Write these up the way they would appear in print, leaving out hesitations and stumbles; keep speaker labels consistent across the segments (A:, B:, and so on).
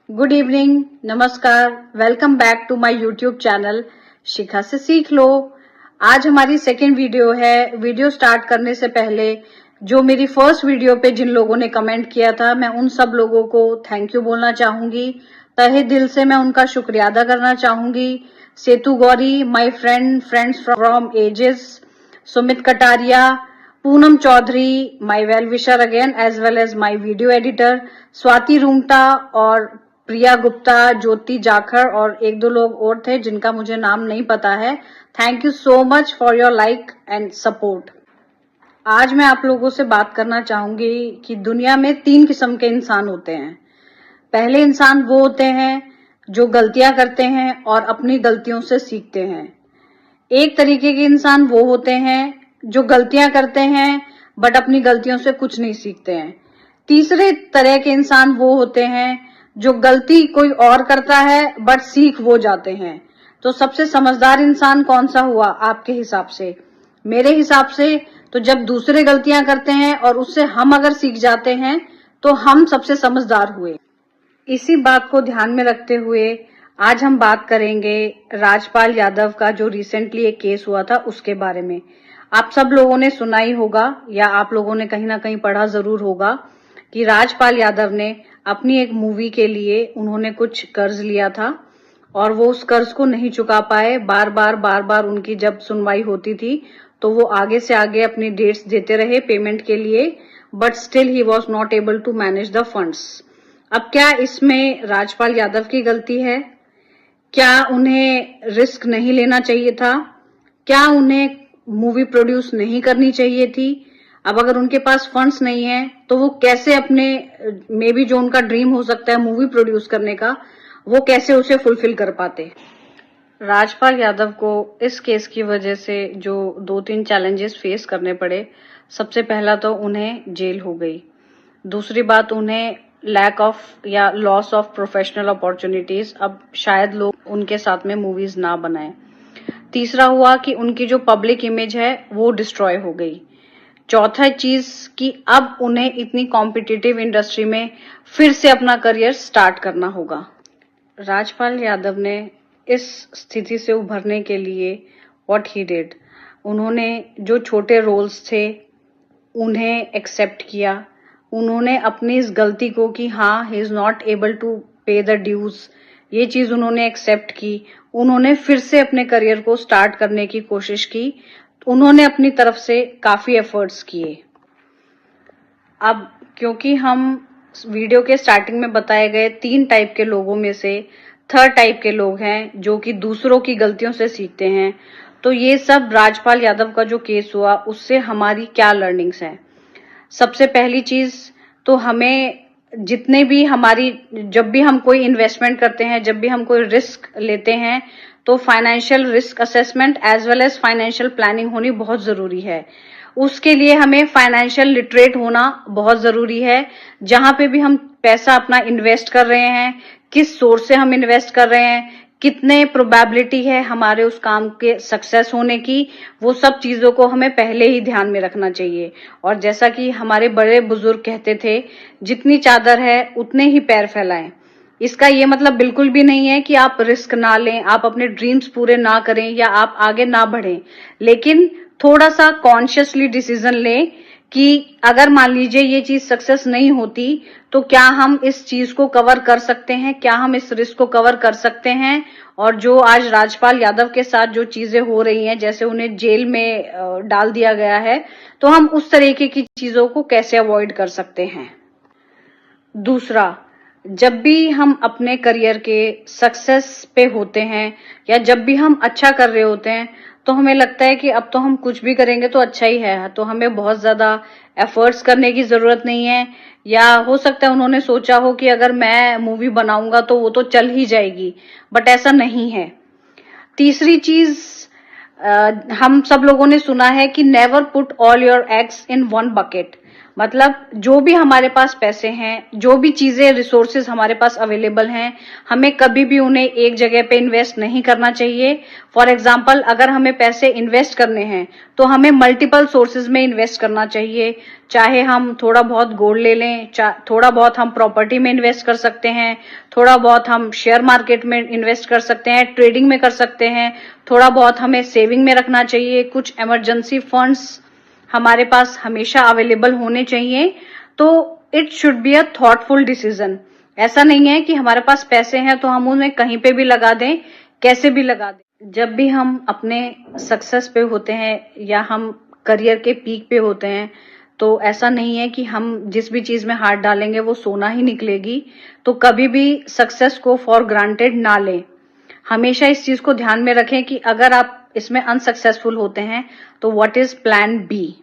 A: Good evening, नमस्कार, welcome back to my YouTube channel Shikha से सीख लो। आज हमारी सेकेंड वीडियो है। वीडियो स्टार्ट करने से पहले जो मेरी फर्स्ट वीडियो पे जिन लोगों ने कमेंट किया था, मैं उन सब लोगों को थैंक यू बोलना चाहूंगी। तहे दिल से मैं उनका शुक्रिया अदा करना चाहूंगी। Setu Gauri, my friends from ages, Sumit Kataria, Poonam Chaudhary, my well wisher again as well as my video editor, Swati Rungta और प्रिया गुप्ता, ज्योति जाखड़ और एक दो लोग और थे जिनका मुझे नाम नहीं पता है। Thank you so much for your like and support. आज मैं आप लोगों से बात करना चाहूंगी कि दुनिया में 3 किस्म के इंसान होते हैं। पहले इंसान वो होते हैं जो गलतियां करते हैं और अपनी गलतियों से सीखते हैं। एक तरीके के इंसान वो होते हैं जो गलतियां करते हैं बट अपनी गलतियों से कुछ नहीं सीखते हैं। तीसरे तरह के इंसान वो होते हैं जो गलती कोई और करता है बट सीख वो जाते हैं। तो सबसे समझदार इंसान कौन सा हुआ आपके हिसाब से? मेरे हिसाब से तो जब दूसरे गलतियां करते हैं और उससे हम अगर सीख जाते हैं तो हम सबसे समझदार हुए। इसी बात को ध्यान में रखते हुए आज हम बात करेंगे राजपाल यादव का जो रिसेंटली एक केस हुआ था उसके बारे में। आप सब लोगों ने सुना ही होगा या आप लोगों ने कहीं ना कहीं पढ़ा जरूर होगा कि राजपाल यादव ने अपनी एक मूवी के लिए उन्होंने कुछ कर्ज लिया था और वो उस कर्ज को नहीं चुका पाए। बार बार उनकी जब सुनवाई होती थी तो वो आगे से आगे अपनी डेट्स देते रहे पेमेंट के लिए, but still he was not able to manage the funds. अब क्या इसमें राजपाल यादव की गलती है? क्या उन्हें रिस्क नहीं लेना चाहिए था? क्या उन्हें मूवी प्रोड्यूस नहीं करनी चाहिए थी? अब अगर उनके पास फंड्स नहीं है तो वो कैसे अपने मे बी जो उनका ड्रीम हो सकता है मूवी प्रोड्यूस करने का, वो कैसे उसे फुलफिल कर पाते? राजपाल यादव को इस केस की वजह से जो 2-3 चैलेंजेस फेस करने पड़े। सबसे पहला तो उन्हें जेल हो गई। दूसरी बात, उन्हें लैक ऑफ या लॉस ऑफ प्रोफेशनल अपॉर्चुनिटीज, अब शायद लोग उनके साथ में मूवीज ना बनाएं। तीसरा हुआ कि उनकी जो पब्लिक इमेज है वो डिस्ट्रॉय हो गई। चौथा चीज कि अब उन्हें इतनी कॉम्पिटिटिव इंडस्ट्री में फिर से अपना करियर स्टार्ट करना होगा। राजपाल यादव ने इस स्थिति से उभरने के लिए व्हाट ही डिड, उन्होंने जो छोटे रोल्स थे उन्हें एक्सेप्ट किया। उन्होंने अपनी इस गलती को कि हाँ he is not able to pay the dues, ये चीज उन्होंने एक्सेप्ट की। उन्होंने फिर से अपने करियर को स्टार्ट करने की कोशिश की। उन्होंने अपनी तरफ से काफी एफर्ट्स किए। अब क्योंकि हम वीडियो के स्टार्टिंग में बताए गए 3 टाइप के लोगों में से थर्ड टाइप के लोग हैं जो कि दूसरों की गलतियों से सीखते हैं, तो ये सब राजपाल यादव का जो केस हुआ उससे हमारी क्या लर्निंग्स हैं। सबसे पहली चीज तो हमें जितने भी जब भी हम कोई इन्वेस्टमेंट करते हैं, जब भी हम कोई रिस्क लेते हैं, तो financial risk assessment as well as financial planning होनी बहुत जरूरी है। उसके लिए हमें फाइनेंशियल लिटरेट होना बहुत जरूरी है। जहां पे भी हम पैसा अपना इन्वेस्ट कर रहे हैं, किस सोर्स से हम इन्वेस्ट कर रहे हैं, कितने प्रोबेबिलिटी है हमारे उस काम के सक्सेस होने की, वो सब चीजों को हमें पहले ही ध्यान में रखना चाहिए। और जैसा कि हमारे बड़े बुजुर्ग कहते थे, जितनी चादर है उतने ही पैर फैलाएं। इसका ये मतलब बिल्कुल भी नहीं है कि आप रिस्क ना लें, आप अपने ड्रीम्स पूरे ना करें या आप आगे ना बढ़ें, लेकिन थोड़ा सा कॉन्शियसली डिसीजन लें कि अगर मान लीजिए ये चीज सक्सेस नहीं होती तो क्या हम इस चीज को कवर कर सकते हैं, क्या हम इस रिस्क को कवर कर सकते हैं। और जो आज राजपाल यादव के साथ जो चीजें हो रही हैं, जैसे उन्हें जेल में डाल दिया गया है, तो हम उस तरीके की चीजों को कैसे अवॉइड कर सकते हैं। दूसरा, जब भी हम अपने करियर के सक्सेस पे होते हैं या जब भी हम अच्छा कर रहे होते हैं तो हमें लगता है कि अब तो हम कुछ भी करेंगे तो अच्छा ही है, तो हमें बहुत ज्यादा एफर्ट्स करने की जरूरत नहीं है। या हो सकता है उन्होंने सोचा हो कि अगर मैं मूवी बनाऊंगा तो वो तो चल ही जाएगी, बट ऐसा नहीं है। तीसरी चीज, हम सब लोगों ने सुना है कि never put all your eggs in one bucket, मतलब जो भी हमारे पास पैसे हैं, जो भी चीजें रिसोर्सेज हमारे पास अवेलेबल हैं, हमें कभी भी उन्हें एक जगह पे इन्वेस्ट नहीं करना चाहिए। फॉर एग्जाम्पल, अगर हमें पैसे इन्वेस्ट करने हैं तो हमें मल्टीपल सोर्सेज में इन्वेस्ट करना चाहिए। चाहे हम थोड़ा बहुत गोल्ड ले लें, थोड़ा बहुत हम प्रॉपर्टी में इन्वेस्ट कर सकते हैं, थोड़ा बहुत हम शेयर मार्केट में इन्वेस्ट कर सकते हैं, ट्रेडिंग में कर सकते हैं, थोड़ा बहुत हमें सेविंग में रखना चाहिए, कुछ इमरजेंसी फंड्स हमारे पास हमेशा अवेलेबल होने चाहिए। तो it should be a thoughtful decision. ऐसा नहीं है कि हमारे पास पैसे हैं तो हम उन्हें कहीं पे भी लगा दें, कैसे भी लगा दें। जब भी हम अपने सक्सेस पे होते हैं या हम करियर के पीक पे होते हैं तो ऐसा नहीं है कि हम जिस भी चीज में हाथ डालेंगे वो सोना ही निकलेगी। तो कभी भी सक्सेस को फॉर ग्रांटेड ना लें। हमेशा इस चीज को ध्यान में रखें कि अगर आप इसमें अनसक्सेसफुल होते हैं तो व्हाट इज प्लान बी।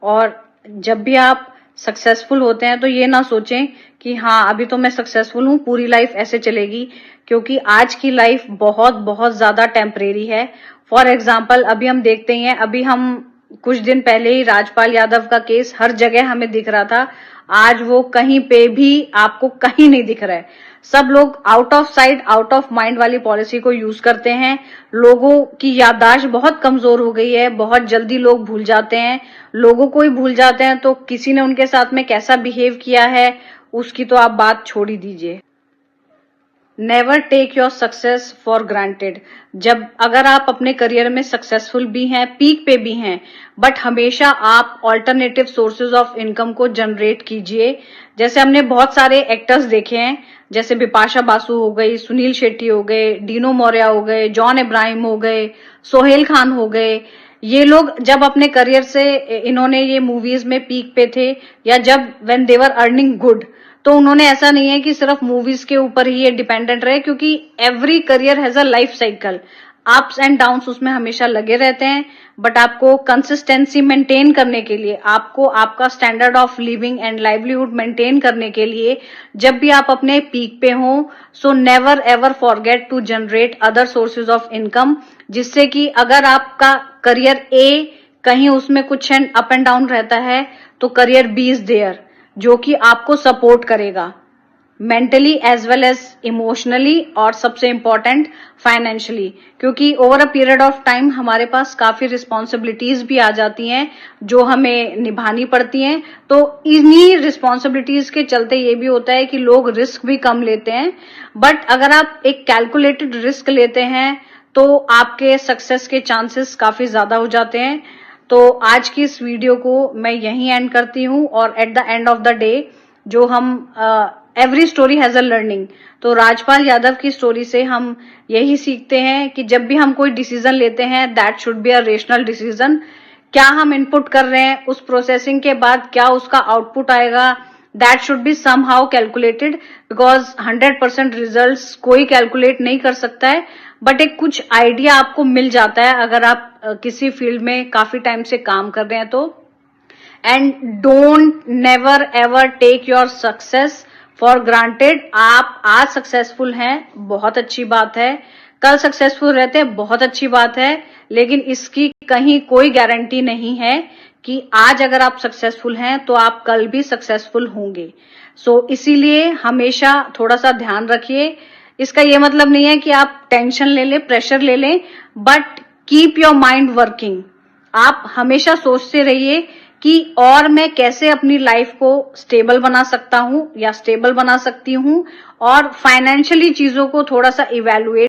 A: और जब भी आप सक्सेसफुल होते हैं तो ये ना सोचें कि हाँ अभी तो मैं सक्सेसफुल हूं, पूरी लाइफ ऐसे चलेगी, क्योंकि आज की लाइफ बहुत बहुत ज्यादा टेम्परेरी है। फॉर एग्जाम्पल, अभी हम देखते ही हैं, अभी हम कुछ दिन पहले ही राजपाल यादव का केस हर जगह हमें दिख रहा था। आज वो कहीं पे भी आपको कहीं नहीं दिख रहा है। सब लोग out of sight out of mind वाली पॉलिसी को यूज करते हैं। लोगों की याददाश्त बहुत कमजोर हो गई है, बहुत जल्दी लोग भूल जाते हैं। लोगों को ही भूल जाते हैं तो किसी ने उनके साथ में कैसा बिहेव किया है उसकी तो आप बात छोड़ ही दीजिए। Never take your success for granted. जब अगर आप अपने करियर में सक्सेसफुल भी हैं, पीक पे भी हैं, बट हमेशा आप ऑल्टरनेटिव सोर्सेज ऑफ इनकम को जनरेट कीजिए। जैसे हमने बहुत सारे एक्टर्स देखे हैं, जैसे बिपाशा बासु हो गई, सुनील शेट्टी हो गए, डीनो मौर्या हो गए, जॉन इब्राहिम हो गए, सोहेल खान हो गए। ये लोग जब अपने करियर से इन्होंने ये मूवीज में पीक पे थे या जब when they were earning good, तो उन्होंने ऐसा नहीं है कि सिर्फ मूवीज के ऊपर ही ये डिपेंडेंट रहे, क्योंकि every career has a life cycle. Ups and downs उसमें हमेशा लगे रहते हैं। बट आपको कंसिस्टेंसी मेंटेन करने के लिए, आपको आपका standard of living and livelihood maintain करने के लिए जब भी आप अपने पीक पे हो, so never ever forget to generate other sources of income, जिससे कि अगर आपका करियर ए कहीं उसमें कुछ अप एंड डाउन रहता है तो करियर बी इज देयर, जो कि आपको सपोर्ट करेगा mentally as well as emotionally और सबसे इंपॉर्टेंट फाइनेंशियली। क्योंकि over a period of time हमारे पास काफी रिस्पॉन्सिबिलिटीज भी आ जाती हैं जो हमें निभानी पड़ती हैं। तो इन्हीं रिस्पॉन्सिबिलिटीज के चलते ये भी होता है कि लोग रिस्क भी कम लेते हैं। बट अगर आप एक कैलकुलेटेड रिस्क लेते हैं तो आपके सक्सेस के चांसेस काफी ज्यादा हो जाते हैं। तो आज की इस वीडियो को मैं यहीं एंड करती हूँ। और at the end of the day जो हम every story has a learning, तो राजपाल यादव की स्टोरी से हम यही सीखते हैं कि जब भी हम कोई डिसीजन लेते हैं that should be a rational decision. क्या हम इनपुट कर रहे हैं, उस प्रोसेसिंग के बाद क्या उसका आउटपुट आएगा, that should be somehow calculated. Because 100% result कोई कैलकुलेट नहीं कर सकता है, बट एक कुछ आइडिया आपको मिल जाता है अगर आप किसी फील्ड में काफी टाइम से काम कर रहे हैं तो। And don't never ever take your success for granted. आप आज सक्सेसफुल हैं, बहुत अच्छी बात है, कल सक्सेसफुल रहते हैं, बहुत अच्छी बात है, लेकिन इसकी कहीं कोई गारंटी नहीं है कि आज अगर आप सक्सेसफुल हैं तो आप कल भी सक्सेसफुल होंगे। सो इसीलिए हमेशा थोड़ा सा ध्यान रखिए। इसका ये मतलब नहीं है कि आप टेंशन ले लें, प्रेशर ले लें, but keep your mind working. आप हमेशा सोचते रहिए कि और मैं कैसे अपनी लाइफ को स्टेबल बना सकता हूं या स्टेबल बना सकती हूं, और फाइनेंशियली चीजों को थोड़ा सा इवैल्यूएट